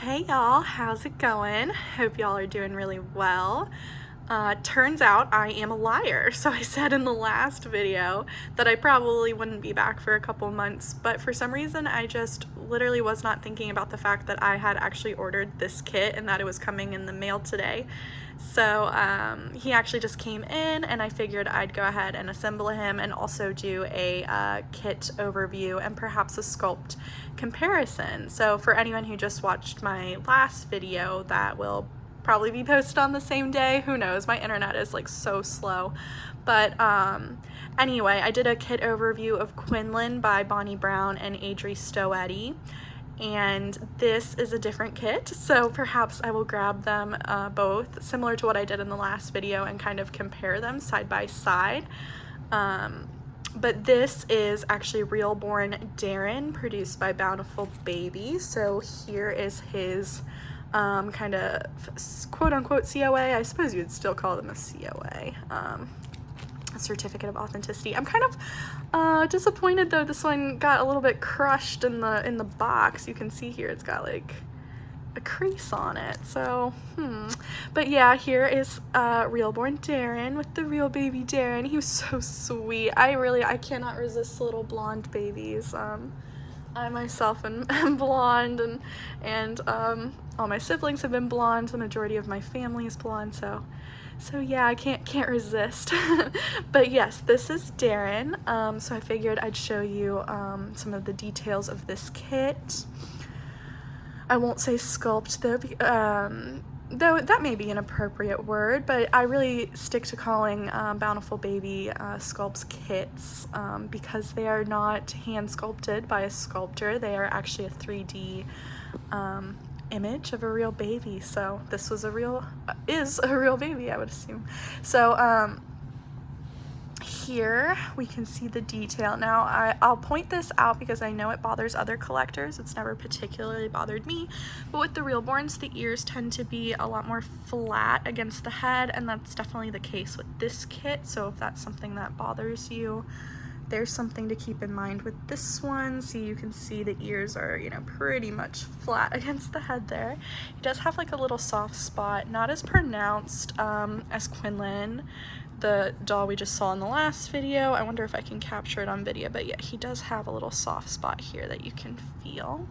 Hey y'all, how's it going? Hope y'all are doing really well. Turns out I am a liar. So I said in the last video that I probably wouldn't be back for a couple months, but for some reason I just literally was not thinking about the fact that I had actually ordered this kit and that it was coming in the mail today. So he actually just came in and I figured I'd go ahead and assemble him and also do a kit overview and perhaps a sculpt comparison. So for anyone who just watched my last video, that will probably be posted on the same day. Who knows? My internet is like so slow. But anyway, I did a kit overview of Quinlan by Bonnie Brown and Adri Stoetti. And this is a different kit, so perhaps I will grab them both, similar to what I did in the last video, and kind of compare them side by side. But this is actually Real Born Darren, produced by Bountiful Baby. So here is his kind of quote-unquote COA. I suppose you would still call them a COA. A certificate of authenticity. I'm kind of disappointed though. This one got a little bit crushed in the box. You can see here it's got like a crease on it. So but yeah, here is Real Born Darren with the real baby Darren. He was so sweet. I cannot resist little blonde babies. I myself am blonde, and all my siblings have been blonde. The majority of my family is blonde, so yeah, I can't resist. But yes, this is Darren. So I figured I'd show you some of the details of this kit. I won't say sculpt though that may be an appropriate word, but I really stick to calling Bountiful Baby sculpts kits because they are not hand sculpted by a sculptor. They are actually a 3D image of a real baby. So this was is a real baby, I would assume. So here we can see the detail. Now I'll point this out because I know it bothers other collectors. It's never particularly bothered me, but with the Real Borns, the ears tend to be a lot more flat against the head, and that's definitely the case with this kit. So if that's something that bothers you, there's something to keep in mind with this one. See, you can see the ears are, pretty much flat against the head there. He does have like a little soft spot, not as pronounced as Quinlan, the doll we just saw in the last video. I wonder if I can capture it on video, but yeah, he does have a little soft spot here that you can feel.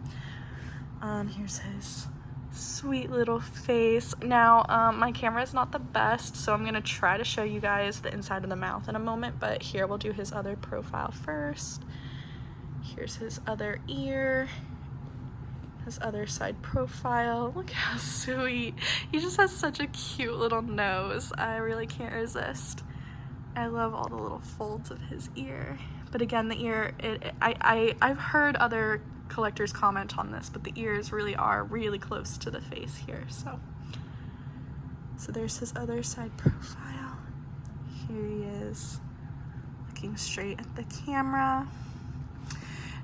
Here's his sweet little face. Now, my camera is not the best, so I'm gonna try to show you guys the inside of the mouth in a moment, but here we'll do his other profile first. Here's his other ear, his other side profile. Look how sweet. He just has such a cute little nose. I really can't resist. I love all the little folds of his ear. But again, the ear, I've heard other collectors comment on this, but the ears really are really close to the face here. So there's his other side profile. Here he is, looking straight at the camera.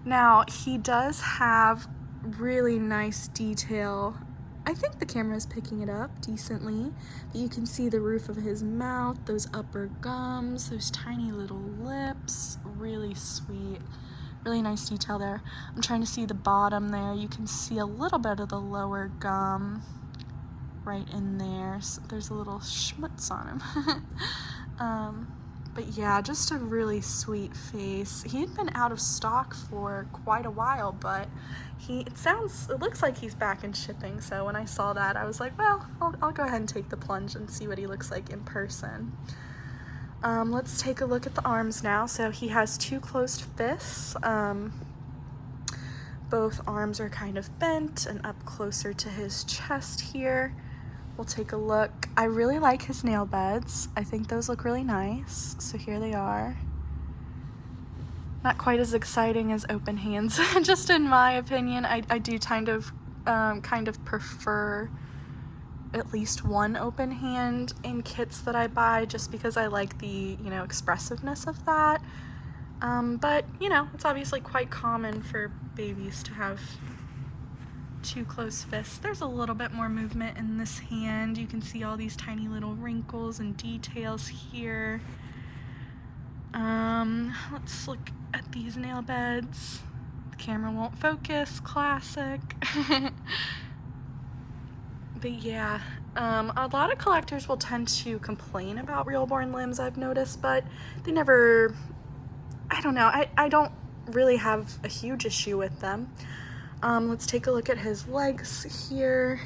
Now, he does have really nice detail. I think the camera is picking it up decently, but you can see the roof of his mouth, those upper gums, those tiny little lips. Really sweet, really nice detail there. I'm trying to see the bottom there. You can see a little bit of the lower gum right in there. So there's a little schmutz on him. But yeah, just a really sweet face. He had been out of stock for quite a while, but it looks like he's back in shipping. So when I saw that, I was like, well, I'll go ahead and take the plunge and see what he looks like in person. Let's take a look at the arms now. So he has two closed fists. Both arms are kind of bent and up closer to his chest here. We'll take a look. I really like his nail beds. I think those look really nice. So here they are. Not quite as exciting as open hands, just in my opinion. I do kind of prefer at least one open hand in kits that I buy, just because I like the, expressiveness of that. But, it's obviously quite common for babies to have two closed fists. There's a little bit more movement in this hand. You can see all these tiny little wrinkles and details here. Let's look at these nail beds. The camera won't focus, classic. But yeah, a lot of collectors will tend to complain about real-born limbs, I've noticed, but they never, I don't know, I don't really have a huge issue with them. Let's take a look at his legs here.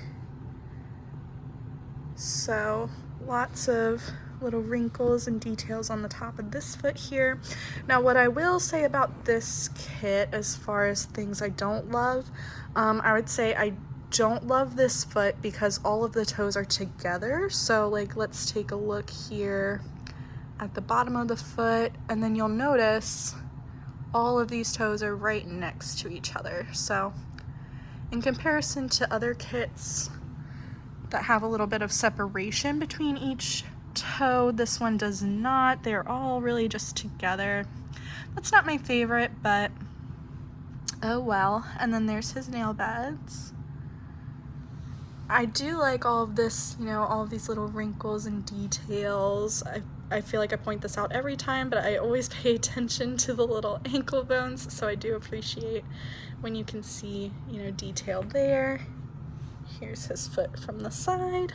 So lots of little wrinkles and details on the top of this foot here. Now what I will say about this kit as far as things I don't love, I would say I don't love this foot because all of the toes are together. So like, let's take a look here at the bottom of the foot, and then you'll notice all of these toes are right next to each other. So in comparison to other kits that have a little bit of separation between each toe, this one does not. They're all really just together. That's not my favorite, but oh well. And then there's his nail beds. I do like all of this, you know, all of these little wrinkles and details. I feel like I point this out every time, but I always pay attention to the little ankle bones, so I do appreciate when you can see, you know, detail there. Here's his foot from the side.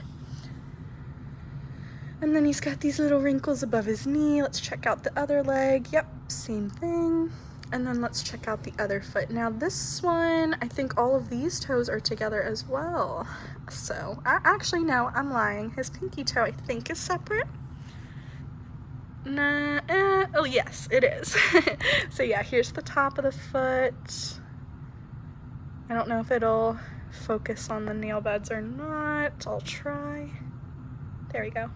And then he's got these little wrinkles above his knee. Let's check out the other leg. Yep, same thing. And then let's check out the other foot. Now this one, I think all of these toes are together as well. So, actually no, I'm lying. His pinky toe I think is separate. Nah, oh yes, it is. So yeah, here's the top of the foot. I don't know if it'll focus on the nail beds or not. I'll try. There we go.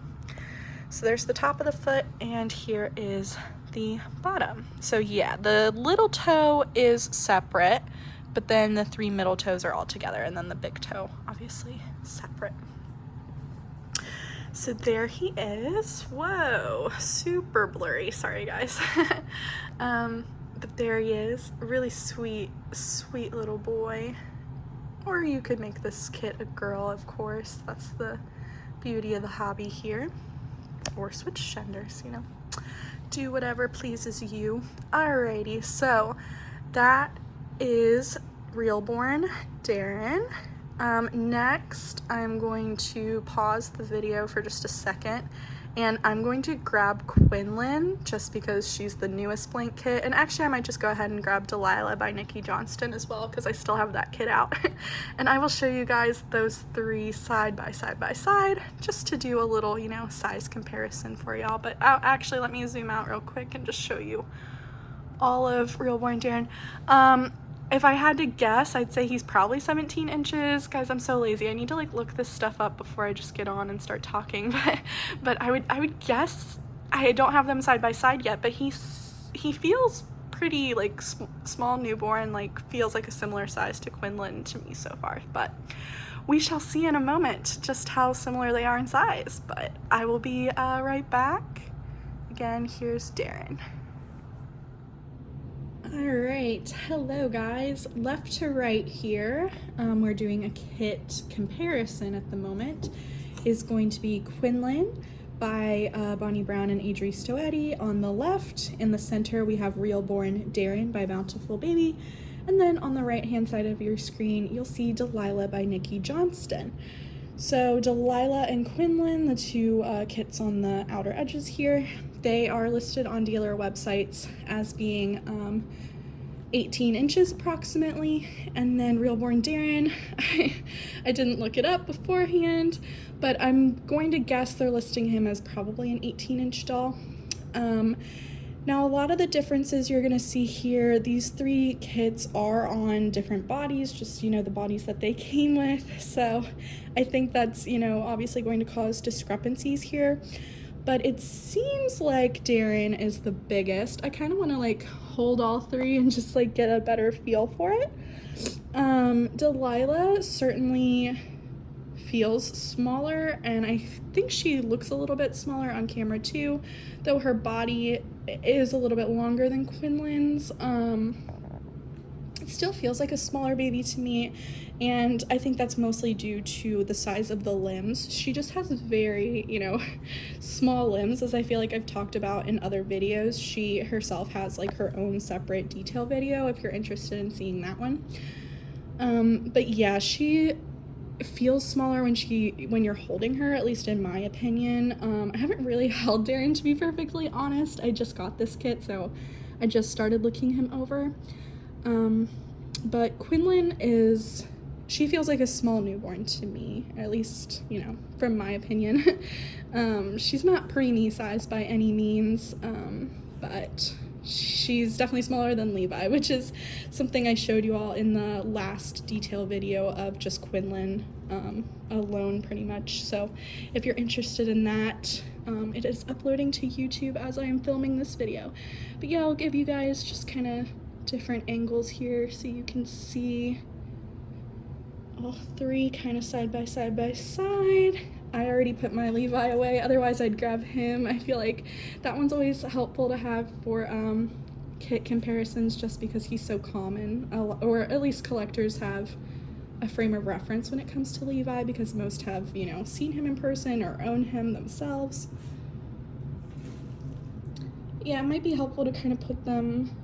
So there's the top of the foot, and here is the bottom. So yeah, the little toe is separate, but then the 3 middle toes are all together, and then the big toe obviously separate. So there he is. Whoa, super blurry, sorry guys. But there he is, really sweet little boy. Or you could make this kit a girl, of course. That's the beauty of the hobby here. Or switch genders, you know. Do whatever pleases you. Alrighty, so that is Realborn Darren. Next, I'm going to pause the video for just a second, and I'm going to grab Quinlan just because she's the newest blank kit. And actually I might just go ahead and grab Delilah by Nikki Johnston as well, because I still have that kit out. And I will show you guys those 3 side by side just to do a little, you know, size comparison for y'all. But actually let me zoom out real quick and just show you all of Realborn Darren. If I had to guess, I'd say he's probably 17 inches. Guys, I'm so lazy. I need to like look this stuff up before I just get on and start talking. But I would guess, I don't have them side by side yet, but he feels pretty like small newborn, like feels like a similar size to Quinlan to me so far. But we shall see in a moment just how similar they are in size. But I will be right back. Again, here's Darren. Alright, hello guys. Left to right here, we're doing a kit comparison at the moment, is going to be Quinlan by Bonnie Brown and Adri Stoetti on the left. In the center we have Realborn Darren by Bountiful Baby, and then on the right hand side of your screen you'll see Delilah by Nikki Johnston. So Delilah and Quinlan, the 2 kits on the outer edges here, they are listed on dealer websites as being 18 inches approximately. And then Realborn Darren, I didn't look it up beforehand, but I'm going to guess they're listing him as probably an 18-inch doll. Now a lot of the differences you're gonna see here, these 3 kits are on different bodies, just, you know, the bodies that they came with. So I think that's, you know, obviously going to cause discrepancies here. But it seems like Darren is the biggest. I kind of want to like hold all 3 and just like get a better feel for it. Delilah certainly feels smaller, and I think she looks a little bit smaller on camera too, though her body is a little bit longer than Quinlan's. It still feels like a smaller baby to me, and I think that's mostly due to the size of the limbs. She just has very, you know, small limbs, as I feel like I've talked about in other videos. She herself has like her own separate detail video if you're interested in seeing that one. But yeah, she feels smaller when you're holding her, at least in my opinion. I haven't really held Darren, to be perfectly honest. I just got this kit, so I just started looking him over. But Quinlan she feels like a small newborn to me, at least, you know, from my opinion. She's not preemie sized by any means, but she's definitely smaller than Levi, which is something I showed you all in the last detail video of just Quinlan alone, pretty much. So if you're interested in that, it is uploading to YouTube as I am filming this video. But yeah, I'll give you guys just kind of different angles here so you can see all three kind of side by side by side. I already put my Levi away, otherwise I'd grab him. I feel like that one's always helpful to have for kit comparisons, just because he's so common, or at least collectors have a frame of reference when it comes to Levi, because most have, you know, seen him in person or own him themselves. Yeah, it might be helpful to kind of put them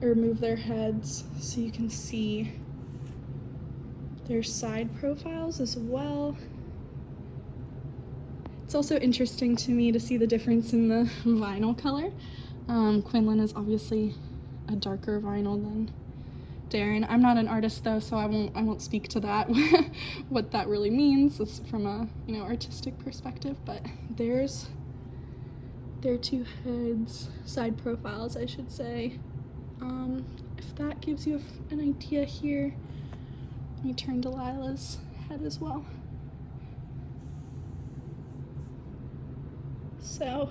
or move their heads so you can see their side profiles as well. It's also interesting to me to see the difference in the vinyl color. Quinlan is obviously a darker vinyl than Darren. I'm not an artist though, so I won't speak to that, what that really means. It's from a, you know, artistic perspective, but there's their two heads, side profiles, I should say. If that gives you an idea here, let me turn Delilah's head as well. So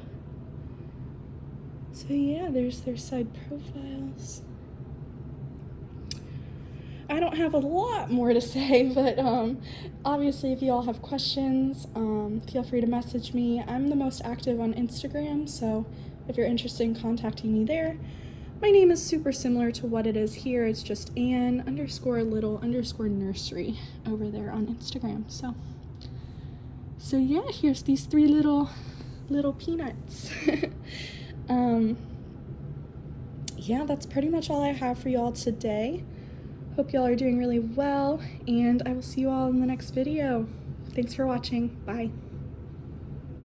yeah, there's their side profiles. I don't have a lot more to say, but obviously if you all have questions, feel free to message me. I'm the most active on Instagram, so if you're interested in contacting me there. My name is super similar to what it is here. It's just Ann_little_nursery over there on Instagram. So yeah, here's these three little peanuts. Yeah, that's pretty much all I have for y'all today. Hope y'all are doing really well, and I will see you all in the next video. Thanks for watching. Bye.